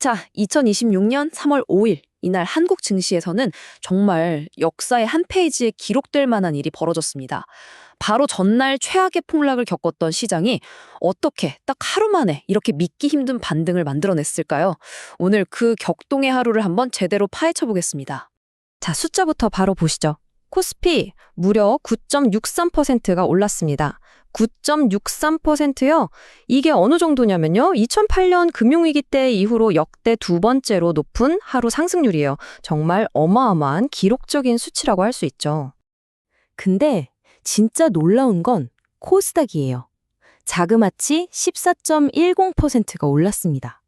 자, 2026년 3월 5일 이날 한국 증시에서는 정말 역사의 한 페이지에 기록될 만한 일이 벌어졌습니다. 바로 전날 최악의 폭락을 겪었던 시장이 어떻게 딱 하루 만에 이렇게 믿기 힘든 반등을 만들어냈을까요? 오늘 그 격동의 하루를 한번 제대로 파헤쳐 보겠습니다. 자, 숫자부터 바로 보시죠. 코스피 무려 9.63%가 올랐습니다. 9.63%요? 이게 어느 정도냐면요. 2008년 금융위기 때 이후로 역대 두 번째로 높은 하루 상승률이에요. 정말 어마어마한 기록적인 수치라고 할 수 있죠. 근데 진짜 놀라운 건 코스닥이에요. 자그마치 14.10%가 올랐습니다.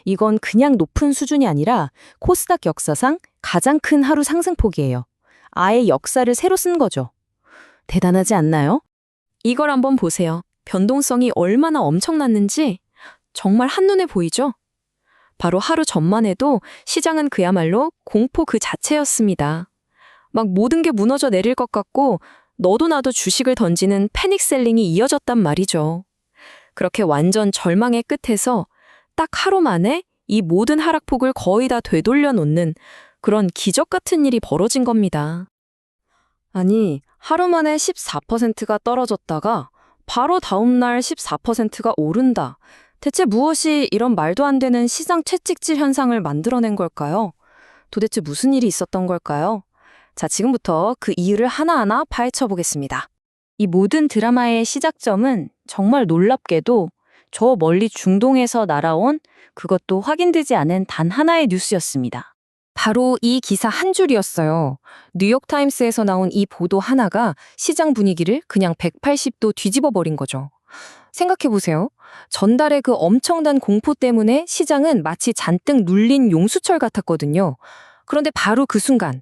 이건 그냥 높은 수준이 아니라 코스닥 역사상 가장 큰 하루 상승폭이에요. 아예 역사를 새로 쓴 거죠. 대단하지 않나요? 이걸 한번 보세요. 변동성이 얼마나 엄청났는지 정말 한눈에 보이죠? 바로 하루 전만 해도 시장은 그야말로 공포 그 자체였습니다. 막 모든 게 무너져 내릴 것 같고 너도 나도 주식을 던지는 패닉셀링이 이어졌단 말이죠. 그렇게 완전 절망의 끝에서 딱 하루 만에 이 모든 하락폭을 거의 다 되돌려 놓는 그런 기적 같은 일이 벌어진 겁니다. 아니, 하루 만에 14%가 떨어졌다가 바로 다음 날 14%가 오른다. 대체 무엇이 이런 말도 안 되는 시장 채찍질 현상을 만들어낸 걸까요? 도대체 무슨 일이 있었던 걸까요? 자, 지금부터 그 이유를 하나하나 파헤쳐 보겠습니다. 이 모든 드라마의 시작점은 정말 놀랍게도 저 멀리 중동에서 날아온 그것도 확인되지 않은 단 하나의 뉴스였습니다. 바로 이 기사 한 줄이었어요. 뉴욕타임스에서 나온 이 보도 하나가 시장 분위기를 그냥 180도 뒤집어 버린 거죠. 생각해보세요. 전달의 그 엄청난 공포 때문에 시장은 마치 잔뜩 눌린 용수철 같았거든요. 그런데 바로 그 순간,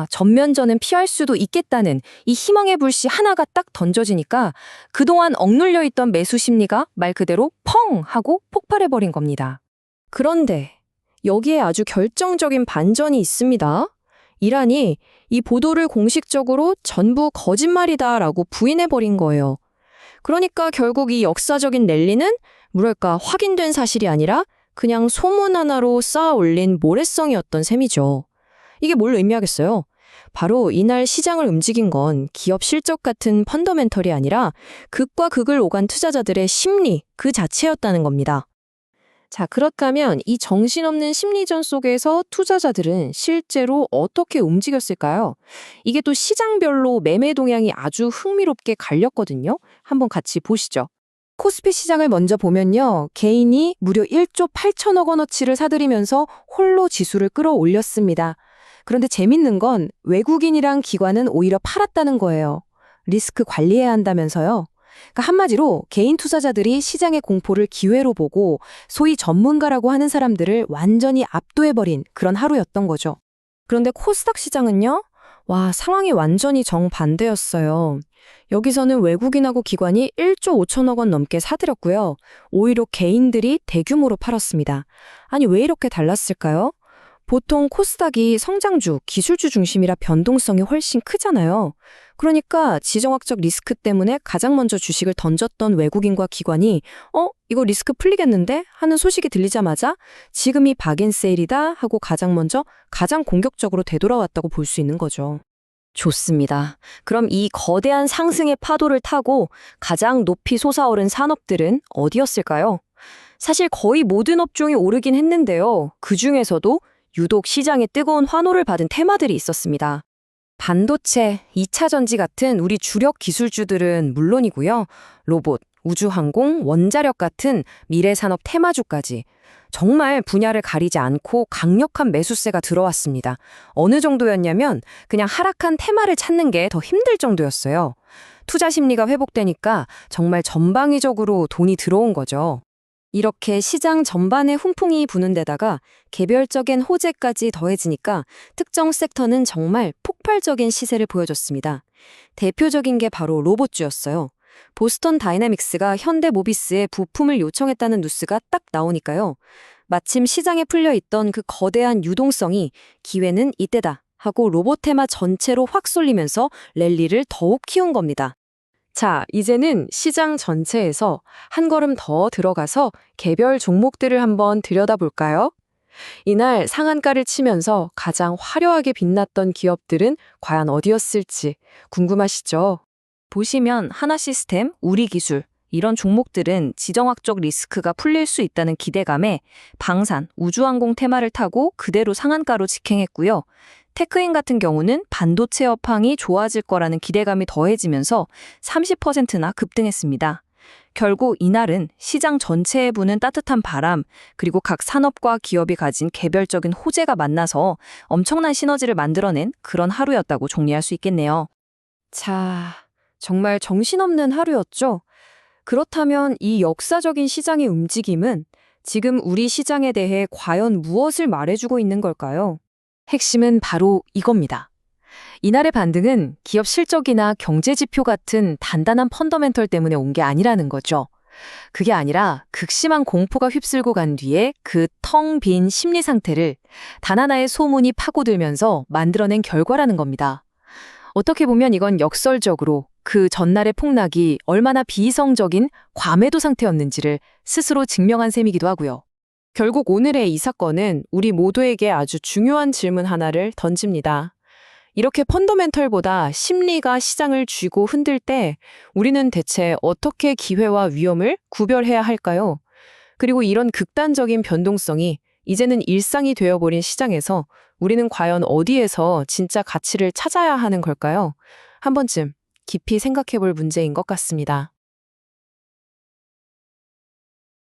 전면전은 피할 수도 있겠다는 이 희망의 불씨 하나가 딱 던져지니까 그동안 억눌려 있던 매수 심리가 말 그대로 펑 하고 폭발해버린 겁니다. 그런데 여기에 아주 결정적인 반전이 있습니다. 이란이 이 보도를 공식적으로 전부 거짓말이다라고 부인해버린 거예요. 그러니까 결국 이 역사적인 랠리는 뭐랄까 확인된 사실이 아니라 그냥 소문 하나로 쌓아 올린 모래성이었던 셈이죠. 이게 뭘 의미하겠어요? 바로 이날 시장을 움직인 건 기업 실적 같은 펀더멘털이 아니라 극과 극을 오간 투자자들의 심리 그 자체였다는 겁니다. 자, 그렇다면 이 정신없는 심리전 속에서 투자자들은 실제로 어떻게 움직였을까요? 이게 또 시장별로 매매 동향이 아주 흥미롭게 갈렸거든요. 한번 같이 보시죠. 코스피 시장을 먼저 보면요. 개인이 무려 1조 8천억 원어치를 사들이면서 홀로 지수를 끌어올렸습니다. 그런데 재밌는 건 외국인이랑 기관은 오히려 팔았다는 거예요. 리스크 관리해야 한다면서요. 그러니까 한마디로 개인 투자자들이 시장의 공포를 기회로 보고 소위 전문가라고 하는 사람들을 완전히 압도해버린 그런 하루였던 거죠. 그런데 코스닥 시장은요? 상황이 완전히 정반대였어요. 여기서는 외국인하고 기관이 1조 5천억 원 넘게 사들였고요. 오히려 개인들이 대규모로 팔았습니다. 아니, 왜 이렇게 달랐을까요? 보통 코스닥이 성장주, 기술주 중심이라 변동성이 훨씬 크잖아요. 그러니까 지정학적 리스크 때문에 가장 먼저 주식을 던졌던 외국인과 기관이 이거 리스크 풀리겠는데? 하는 소식이 들리자마자 지금이 박앤세일이다 하고 가장 먼저 가장 공격적으로 되돌아왔다고 볼 수 있는 거죠. 좋습니다. 그럼 이 거대한 상승의 파도를 타고 가장 높이 솟아오른 산업들은 어디였을까요? 사실 거의 모든 업종이 오르긴 했는데요. 그중에서도 유독 시장에 뜨거운 환호를 받은 테마들이 있었습니다. 반도체, 2차 전지 같은 우리 주력 기술주들은 물론이고요. 로봇, 우주항공, 원자력 같은 미래산업 테마주까지 정말 분야를 가리지 않고 강력한 매수세가 들어왔습니다. 어느 정도였냐면 그냥 하락한 테마를 찾는 게 더 힘들 정도였어요. 투자 심리가 회복되니까 정말 전방위적으로 돈이 들어온 거죠. 이렇게 시장 전반에 훈풍이 부는 데다가 개별적인 호재까지 더해지니까 특정 섹터는 정말 폭발적인 시세를 보여줬습니다. 대표적인 게 바로 로봇주였어요. 보스턴 다이내믹스가 현대모비스에 부품을 요청했다는 뉴스가 딱 나오니까요. 마침 시장에 풀려있던 그 거대한 유동성이 기회는 이때다 하고 로봇 테마 전체로 확 쏠리면서 랠리를 더욱 키운 겁니다. 자, 이제는 시장 전체에서 한 걸음 더 들어가서 개별 종목들을 한번 들여다볼까요? 이날 상한가를 치면서 가장 화려하게 빛났던 기업들은 과연 어디였을지 궁금하시죠? 보시면 하나시스템, 우리기술 이런 종목들은 지정학적 리스크가 풀릴 수 있다는 기대감에 방산, 우주항공 테마를 타고 그대로 상한가로 직행했고요. 테크인 같은 경우는 반도체 업황이 좋아질 거라는 기대감이 더해지면서 30%나 급등했습니다. 결국 이날은 시장 전체에 부는 따뜻한 바람, 그리고 각 산업과 기업이 가진 개별적인 호재가 만나서 엄청난 시너지를 만들어낸 그런 하루였다고 정리할 수 있겠네요. 자, 정말 정신없는 하루였죠? 그렇다면 이 역사적인 시장의 움직임은 지금 우리 시장에 대해 과연 무엇을 말해주고 있는 걸까요? 핵심은 바로 이겁니다. 이날의 반등은 기업 실적이나 경제 지표 같은 단단한 펀더멘털 때문에 온 게 아니라는 거죠. 그게 아니라 극심한 공포가 휩쓸고 간 뒤에 그 텅 빈 심리 상태를 단 하나의 소문이 파고들면서 만들어낸 결과라는 겁니다. 어떻게 보면 이건 역설적으로 그 전날의 폭락이 얼마나 비이성적인 과매도 상태였는지를 스스로 증명한 셈이기도 하고요. 결국 오늘의 이 사건은 우리 모두에게 아주 중요한 질문 하나를 던집니다. 이렇게 펀더멘털보다 심리가 시장을 쥐고 흔들 때 우리는 대체 어떻게 기회와 위험을 구별해야 할까요? 그리고 이런 극단적인 변동성이 이제는 일상이 되어버린 시장에서 우리는 과연 어디에서 진짜 가치를 찾아야 하는 걸까요? 한 번쯤 깊이 생각해 볼 문제인 것 같습니다.